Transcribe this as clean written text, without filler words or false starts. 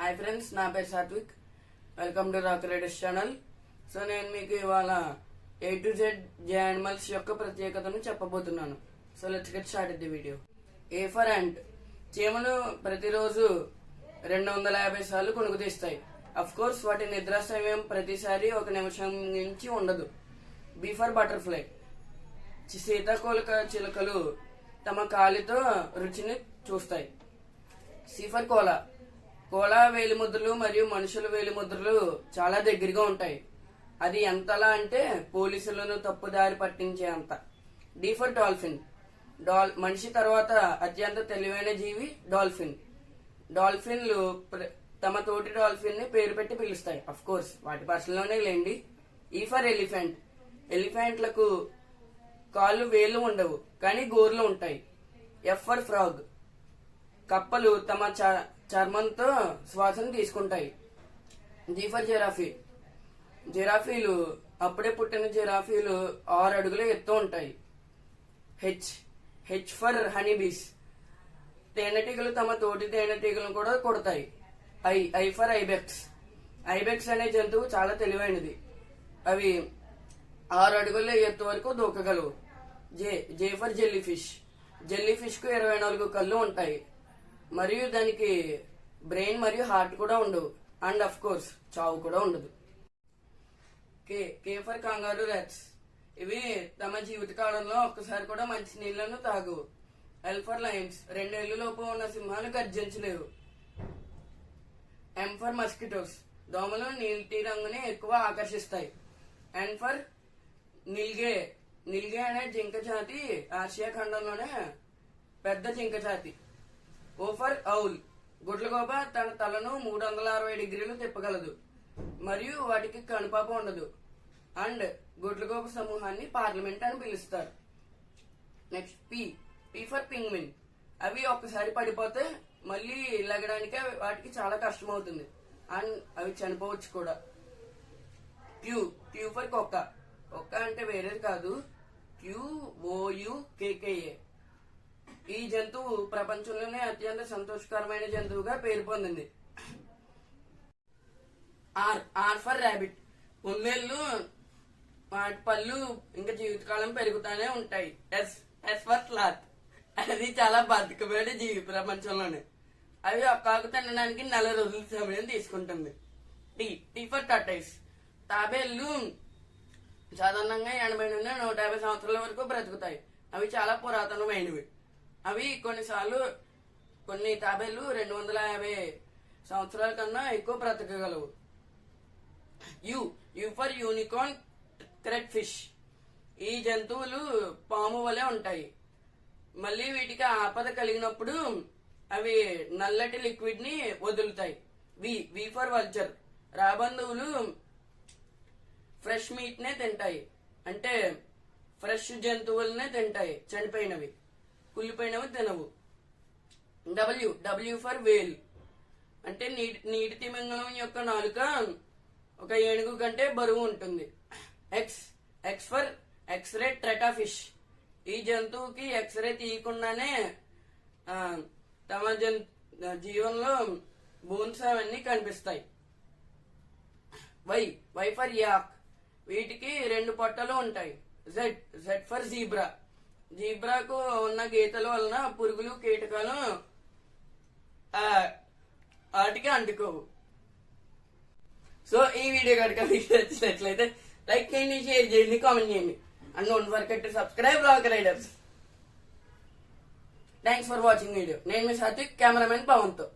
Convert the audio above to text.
Hi friends, నా పేరు Satvik. Welcome to rock riders channel. So నేను మీకు ఇవాళ A to Z యానిమల్స్ యొక్క ప్రత్యేకతను చెప్పబోతున్నాను. So let's get start the video. A for ant. చీమలు ప్రతిరోజు 250 సార్లు కొనుక్కు తీస్తాయి. అఫ్ కోర్స్ వాటి నిద్రా సమయం ప్రతిసారి 1 నిమిషం నుంచి ఉండదు. B for butterfly. సీతాకోక చిలుకలు తమ కాలితో రుచిని చూస్తాయి. C for koala. కోలా వేలిముద్రలు మరియు మనుషుల వేలిముద్రలు చాలా దగ్గరగా ఉంటాయి. అది ఎంతలా అంటే పోలీసులను తప్పుదారి పట్టించే అంత. D for dolphin. మనిషి తర్వాత అత్యంత తెలివైన జీవి డాల్ఫిన్. డాల్ఫిన్లు తమ తోటి డాల్ఫిన్ ని పేరు పెట్టి పిలుస్తాయి. అఫ్ కోర్స్ వాటి భాషలోనే లేండి. ఈ ఫర్ ఎలిఫెంట్. ఎలిఫెంట్లకు కాళ్ళు వేళ్లు ఉండవు, కానీ గోర్లు ఉంటాయి. F for frog. కప్పలు తమ చర్మంతో శ్వాసను తీసుకుంటాయి. G for giraffe. జిరాఫీలు అప్పుడే పుట్టిన జిరాఫీలు 6 అడుగుల ఎత్తు ఉంటాయి. H for honeybees. తేనెటీగలు తమ తోటి తేనెటీగలను కూడా కొడతాయి. I for ఐబెక్స్. ఐబెక్స్ అనే జంతువు చాలా తెలివైనది. అవి 6 అడుగుల ఎత్తు వరకు దూకగలవు. J for jellyfish. Jellyfish కు 24 కళ్ళు ఉంటాయి, మరియు దానికి బ్రెయిన్ మరియు హార్ట్ కూడా ఉండవు. అండ్ అఫ్ కోర్స్ చావు కూడా ఉండదు. కే ఫర్ కంగారు ర్యాట్స్. ఇవి తమ జీవితకాలంలో ఒక్కసారి కూడా మంచి నీళ్లను తాగవు. L for Lions. 2 ఏళ్ల లోపు ఉన్న సింహాలు గర్జించలేవు. M for mosquitoes. దోమలు నీటి రంగుని ఎక్కువ ఆకర్షిస్తాయి. N for నిల్గే. నిల్గే అనే జింక జాతి ఆసియా ఖండంలోనే పెద్ద జింక జాతి. ఓ ఫర్ ఔల్. గుడ్లగోప తన తలను 360 డిగ్రీలు తిప్పగలదు, మరియు వాటికి కనుపాప ఉండదు. అండ్ గుడ్లగోప సమూహాన్ని పార్లమెంట్ అని పిలుస్తారు. Next P for penguin. అవి ఒక్కసారి పడిపోతే మళ్ళీ లెగడానికి వాటికి చాలా కష్టం అవుతుంది, అండ్ అవి చనిపోవచ్చు కూడా. క్యూ ఫర్ కుక్క. కుక్క అంటే వేరేది కాదు, QOUKKA. ఈ జంతువు ప్రపంచంలోనే అత్యంత సంతోషకరమైన జంతువుగా పేరు పొందింది. R for rabbit. కుందేళ్లు వాటి పళ్ళు ఇంకా జీవితకాలం పెరుగుతానే ఉంటాయి. S for sloth. అది చాలా బద్ధకమైన జీవి ప్రపంచంలోనే. అవి ఒక్కాకు తినడానికి 4 రోజుల సమయం తీసుకుంటుంది. Tea for టర్టైస్. తాబేళ్లు సాధారణంగా 80 నుండి 150 సంవత్సరాల వరకు బ్రతుకుతాయి. అవి చాలా పురాతనమైనవి. అవి కొన్ని తాబేళ్లు 250 సంవత్సరాల కన్నా ఎక్కువ బ్రతకగలవు. U for unicorn crestfish. ఈ జంతువులు పాము వలె ఉంటాయి. మళ్ళీ వీటికి ఆపద కలిగినప్పుడు అవి నల్లటి లిక్విడ్ ని వదులుతాయి. వి ఫర్ వల్చర్. రాబందువులు ఫ్రెష్ మీట్ నే తింటాయి, అంటే ఫ్రెష్ జంతువులనే తింటాయి. చనిపోయినవి, కుళ్ళిపోయినవి తినవు. డబ్ల్యూ ఫర్ వేల్. అంటే నీటి తిమింగలం యొక్క నాలుక ఒక ఏనుగు కంటే బరువు ఉంటుంది. X for X-ray tetra fish. ఈ జంతువుకి ఎక్స్రే తీయకుండానే తమ జీవనంలో బోన్స్ అవన్నీ కనిపిస్తాయి. Y for yak. వీటికి 2 పొట్టలు ఉంటాయి. Z for zebra. జీబ్రాకు ఉన్న గీతల వలన పురుగులు కీటకాలు వాటికి అంటుకోవు. సో ఈ వీడియో కనుక మీకు నచ్చినట్లయితే లైక్ చేయండి, షేర్ చేయండి, కామెంట్ చేయండి. And don't forget to subscribe rock riders. Thanks for watching video. నేను మీ సాత్విక్, కెమెరామెన్ పవన్తో.